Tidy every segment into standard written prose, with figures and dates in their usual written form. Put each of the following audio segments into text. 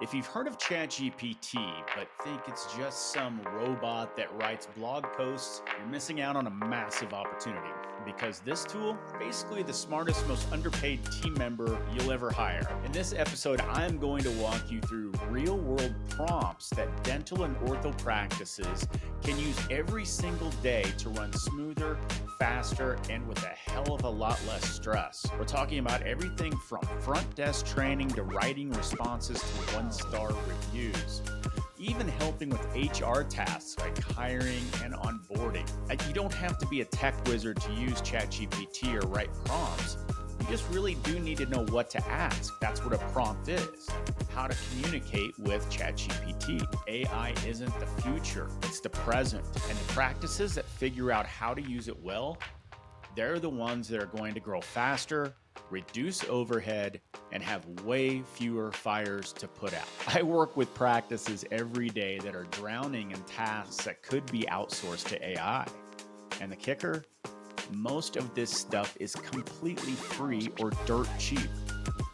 If you've heard of ChatGPT, but think it's just some robot that writes blog posts, you're missing out on a massive opportunity because this tool is basically the smartest, most underpaid team member you'll ever hire. In this episode, I'm going to walk you through real-world prompts that dental and ortho practices can use every single day to run smoother, faster, and with a hell of a lot less stress. We're talking about everything from front desk training to writing responses to one-star reviews, even helping with HR tasks like hiring and onboarding. You don't have to be a tech wizard to use ChatGPT or write prompts. You just really do need to know what to ask. That's what a prompt is. How to communicate with ChatGPT. AI isn't the future, it's the present. And the practices that figure out how to use it well, they're the ones that are going to grow faster, reduce overhead, and have way fewer fires to put out. I work with practices every day that are drowning in tasks that could be outsourced to AI. And the kicker? Most of this stuff is completely free or dirt cheap.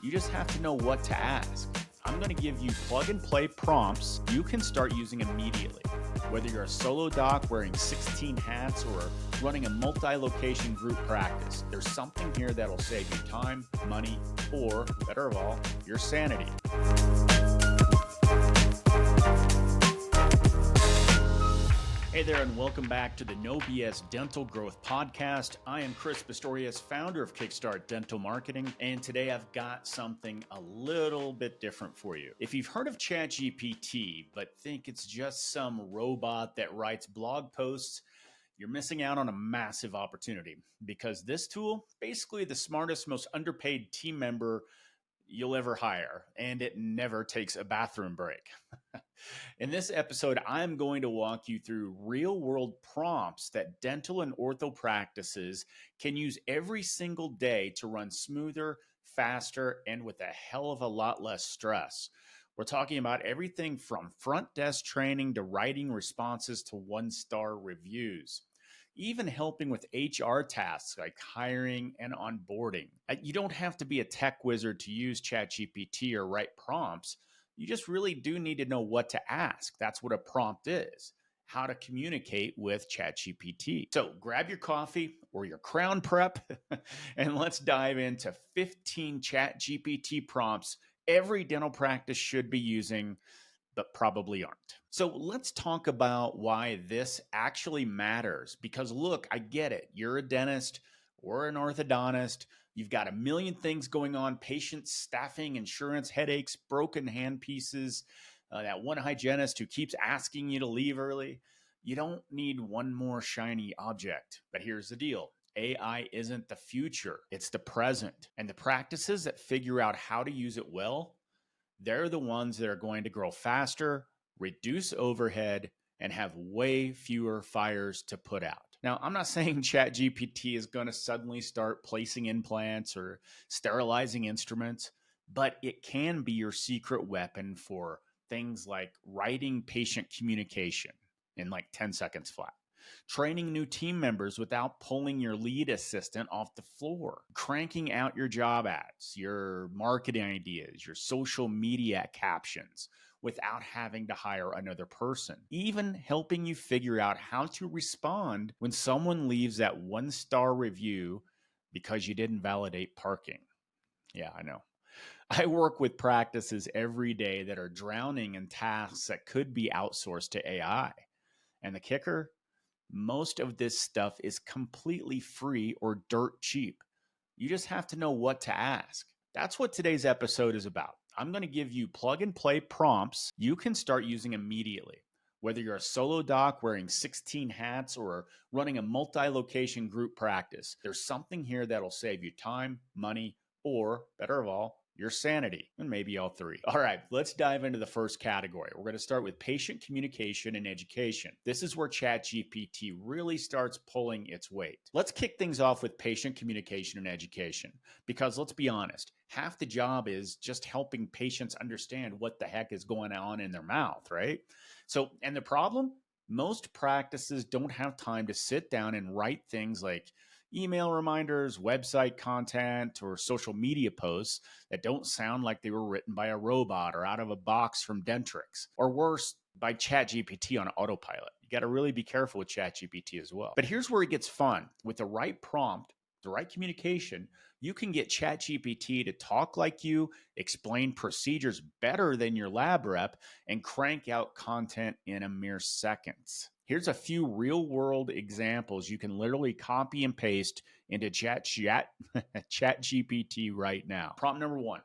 You just have to know what to ask. I'm going to give you plug and play prompts you can start using immediately. Whether you're a solo doc wearing 16 hats or running a multi-location group practice, there's something here that'll save you time, money, or better of all, your sanity. Hey there, and welcome back to the No BS Dental Growth Podcast. I am Chris Pistorius, founder of Kickstart Dental Marketing, and today I've got something a little bit different for you. If you've heard of ChatGPT, but think it's just some robot that writes blog posts, you're missing out on a massive opportunity because this tool, basically the smartest, most underpaid team member you'll ever hire, and it never takes a bathroom break. In this episode, I'm going to walk you through real-world prompts that dental and ortho practices can use every single day to run smoother, faster, and with a hell of a lot less stress. We're talking about everything from front desk training to writing responses to one-star reviews, even helping with HR tasks like hiring and onboarding. You don't have to be a tech wizard to use ChatGPT or write prompts. You just really do need to know what to ask. That's what a prompt is. How to communicate with ChatGPT. So grab your coffee or your crown prep and let's dive into 15 ChatGPT prompts every dental practice should be using, but probably aren't. So let's talk about why this actually matters. Because look, I get it. You're a dentist or an orthodontist. You've got a million things going on: patients, staffing, insurance, headaches, broken hand pieces, that one hygienist who keeps asking you to leave early. You don't need one more shiny object. But here's the deal. AI isn't the future. It's the present. And the practices that figure out how to use it well, they're the ones that are going to grow faster, reduce overhead, and have way fewer fires to put out. Now, I'm not saying ChatGPT is going to suddenly start placing implants or sterilizing instruments, but it can be your secret weapon for things like writing patient communication in like 10 seconds flat, training new team members without pulling your lead assistant off the floor, cranking out your job ads, your marketing ideas, your social media captions without having to hire another person, even helping you figure out how to respond when someone leaves that one-star review because you didn't validate parking. Yeah, I know. I work with practices every day that are drowning in tasks that could be outsourced to AI. And the kicker? Most of this stuff is completely free or dirt cheap. You just have to know what to ask. That's what today's episode is about. I'm going to give you plug and play prompts you can start using immediately. Whether you're a solo doc wearing 16 hats or running a multi-location group practice, there's something here that'll save you time, money, or better of all, your sanity, and maybe all three. All right, let's dive into the first category. We're going to start with patient communication and education. This is where ChatGPT really starts pulling its weight. Let's kick things off with patient communication and education, because let's be honest, half the job is just helping patients understand what the heck is going on in their mouth, right? So, and the problem? Most practices don't have time to sit down and write things like email reminders, website content, or social media posts that don't sound like they were written by a robot or out of a box from Dentrix, or worse, by ChatGPT on autopilot. You got to really be careful with ChatGPT as well. But here's where it gets fun. With the right prompt, the right communication, you can get ChatGPT to talk like you, explain procedures better than your lab rep, and crank out content in a mere seconds. Here's a few real-world examples you can literally copy and paste into ChatGPT right now. Prompt number 1.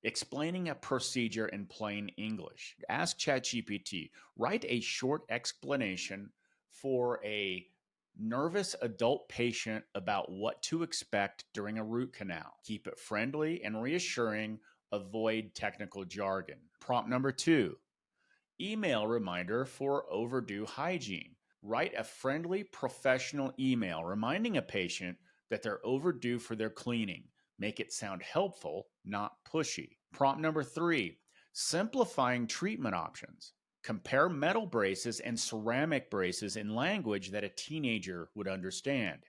Explaining a procedure in plain English. Ask ChatGPT, write a short explanation for a nervous adult patient about what to expect during a root canal. Keep it friendly and reassuring. Avoid technical jargon. Prompt number 2. Email reminder for overdue hygiene. Write a friendly, professional email reminding a patient that they're overdue for their cleaning. Make it sound helpful, not pushy. Prompt number 3, simplifying treatment options. Compare metal braces and ceramic braces in language that a teenager would understand.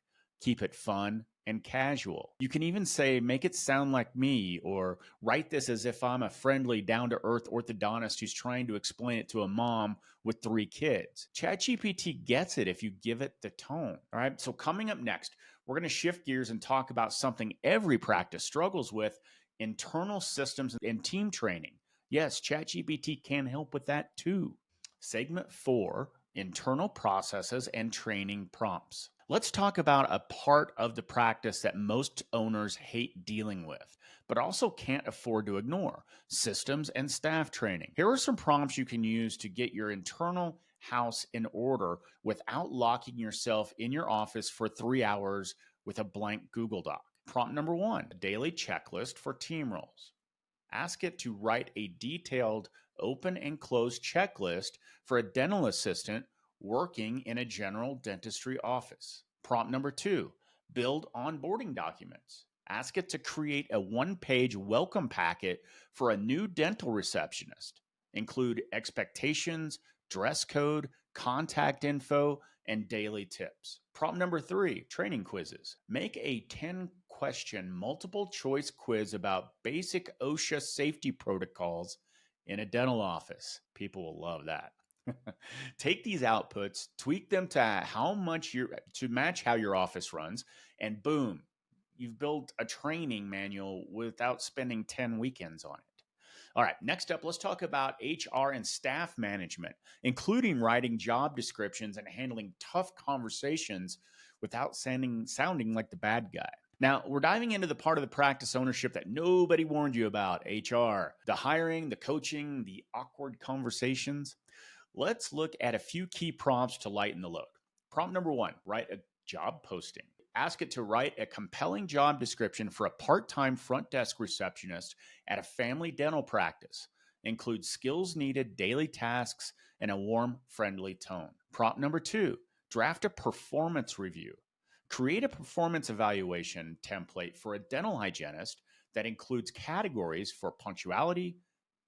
Keep it fun and casual. You can even say, make it sound like me, or write this as if I'm a friendly, down-to-earth orthodontist who's trying to explain it to a mom with 3 kids. ChatGPT gets it if you give it the tone. All right, so coming up next, we're going to shift gears and talk about something every practice struggles with: internal systems and team training. Yes, ChatGPT can help with that too. Segment 4, internal processes and training prompts. Let's talk about a part of the practice that most owners hate dealing with, but also can't afford to ignore: systems and staff training. Here are some prompts you can use to get your internal house in order without locking yourself in your office for 3 hours with a blank Google Doc. Prompt number 1, a daily checklist for team roles. Ask it to write a detailed open and close checklist for a dental assistant working in a general dentistry office. Prompt number 2, build onboarding documents. Ask it to create a 1-page welcome packet for a new dental receptionist. Include expectations, dress code, contact info, and daily tips. Prompt number 3, training quizzes. Make a 10-question multiple choice quiz about basic OSHA safety protocols in a dental office. People will love that. Take these outputs, tweak them to match how your office runs, and boom, you've built a training manual without spending 10 weekends on it. All right, next up, let's talk about HR and staff management, including writing job descriptions and handling tough conversations without sounding like the bad guy. Now, we're diving into the part of the practice ownership that nobody warned you about: HR, the hiring, the coaching, the awkward conversations. Let's look at a few key prompts to lighten the load. Prompt number 1, write a job posting. Ask it to write a compelling job description for a part-time front desk receptionist at a family dental practice. Include skills needed, daily tasks, and a warm, friendly tone. Prompt number 2, draft a performance review. Create a performance evaluation template for a dental hygienist that includes categories for punctuality,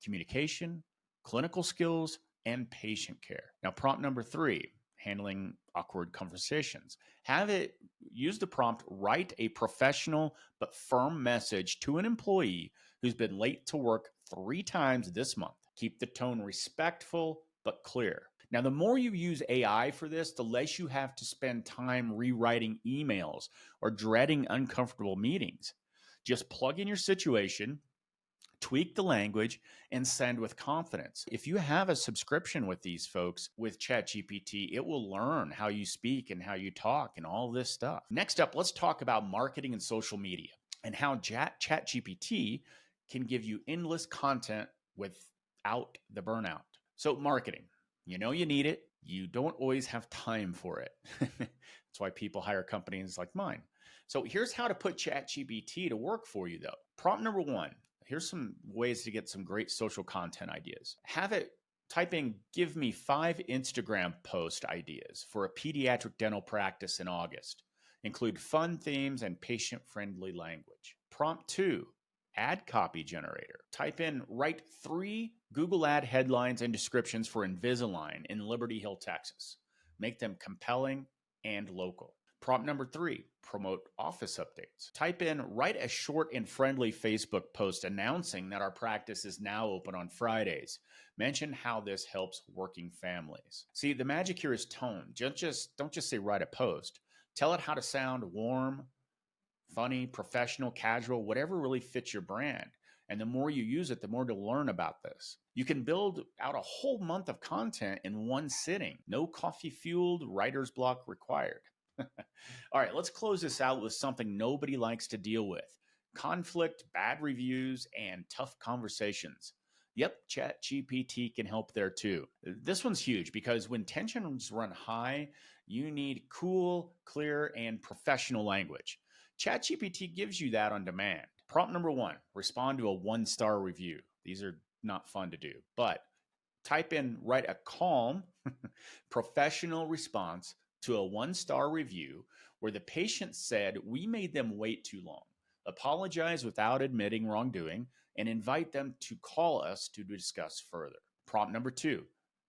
communication, clinical skills, and patient care. Now, prompt number 3, handling awkward conversations. Have it use the prompt, write a professional but firm message to an employee who's been late to work 3 times this month. Keep the tone respectful but clear. Now, the more you use AI for this, the less you have to spend time rewriting emails or dreading uncomfortable meetings. Just plug in your situation, tweak the language, and send with confidence. If you have a subscription with these folks with ChatGPT, it will learn how you speak and how you talk and all this stuff. Next up, let's talk about marketing and social media and how ChatGPT can give you endless content without the burnout. So, marketing, you know you need it. You don't always have time for it. That's why people hire companies like mine. So here's how to put ChatGPT to work for you, though. Prompt number 1. Here's some ways to get some great social content ideas. Have it type in, give me 5 Instagram post ideas for a pediatric dental practice in August. Include fun themes and patient-friendly language. Prompt 2, ad copy generator. Type in, write 3 Google ad headlines and descriptions for Invisalign in Liberty Hill, Texas. Make them compelling and local. Prompt number 3, promote office updates. Type in, write a short and friendly Facebook post announcing that our practice is now open on Fridays. Mention how this helps working families. See, the magic here is tone. Don't just say write a post. Tell it how to sound warm, funny, professional, casual, whatever really fits your brand. And the more you use it, the more to learn about this. You can build out a whole month of content in one sitting. No coffee-fueled writer's block required. All right, let's close this out with something nobody likes to deal with: conflict, bad reviews, and tough conversations. Yep, ChatGPT can help there too. This one's huge because when tensions run high, you need cool, clear, and professional language. ChatGPT gives you that on demand. Prompt number 1, respond to a 1-star review. These are not fun to do, but type in, write a calm, professional response to a 1-star review where the patient said, we made them wait too long. Apologize without admitting wrongdoing and invite them to call us to discuss further. Prompt number 2,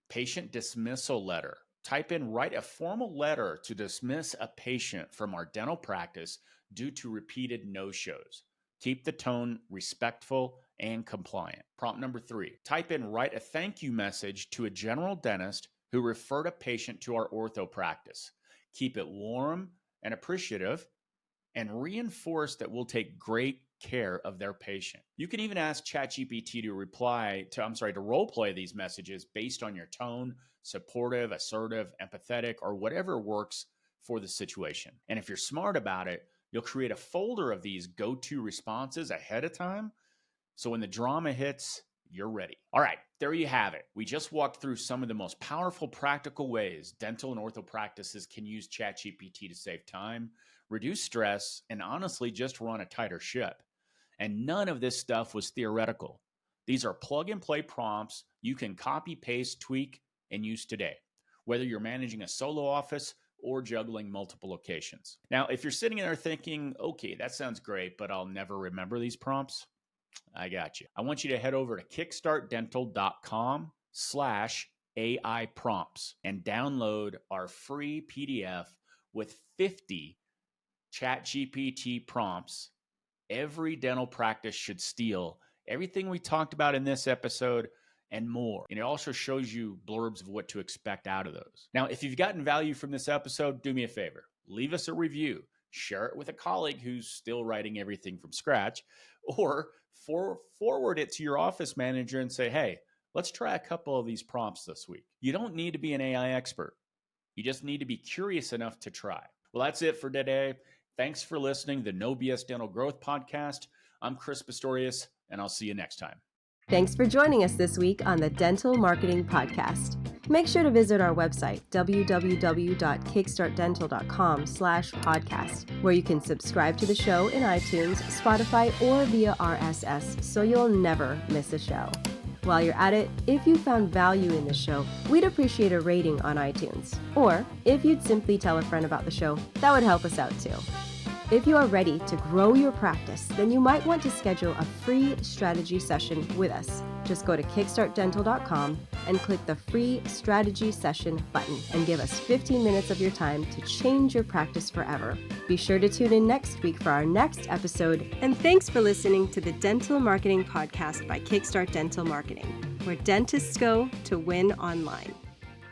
patient dismissal letter. Type in, write a formal letter to dismiss a patient from our dental practice due to repeated no-shows. Keep the tone respectful and compliant. Prompt number 3, type in, write a thank you message to a general dentist who referred a patient to our ortho practice. Keep it warm and appreciative and reinforce that we'll take great care of their patient. You can even ask ChatGPT to role play these messages based on your tone, supportive, assertive, empathetic, or whatever works for the situation. And if you're smart about it, you'll create a folder of these go-to responses ahead of time, so when the drama hits, you're ready. All right, there you have it. We just walked through some of the most powerful practical ways dental and ortho practices can use ChatGPT to save time, reduce stress, and honestly just run a tighter ship. And none of this stuff was theoretical. These are plug-and-play prompts you can copy, paste, tweak, and use today, whether you're managing a solo office or juggling multiple locations. Now, if you're sitting there thinking, okay, that sounds great, but I'll never remember these prompts, I got you. I want you to head over to kickstartdental.com/AI prompts and download our free PDF with 50 ChatGPT prompts every dental practice should steal. Everything we talked about in this episode and more. And it also shows you blurbs of what to expect out of those. Now, if you've gotten value from this episode, do me a favor. Leave us a review. Share it with a colleague who's still writing everything from scratch, or forward it to your office manager and say, hey, let's try a couple of these prompts this week. You don't need to be an AI expert. You just need to be curious enough to try. Well, that's it for today. Thanks for listening to the No BS Dental Growth Podcast. I'm Chris Pistorius, and I'll see you next time. Thanks for joining us this week on the Dental Marketing Podcast. Make sure to visit our website, www.kickstartdental.com/podcast, where you can subscribe to the show in iTunes, Spotify, or via RSS, so you'll never miss a show. While you're at it, if you found value in the show, we'd appreciate a rating on iTunes. Or if you'd simply tell a friend about the show, that would help us out too. If you are ready to grow your practice, then you might want to schedule a free strategy session with us. Just go to kickstartdental.com and click the free strategy session button and give us 15 minutes of your time to change your practice forever. Be sure to tune in next week for our next episode. And thanks for listening to the Dental Marketing Podcast by Kickstart Dental Marketing, where dentists go to win online.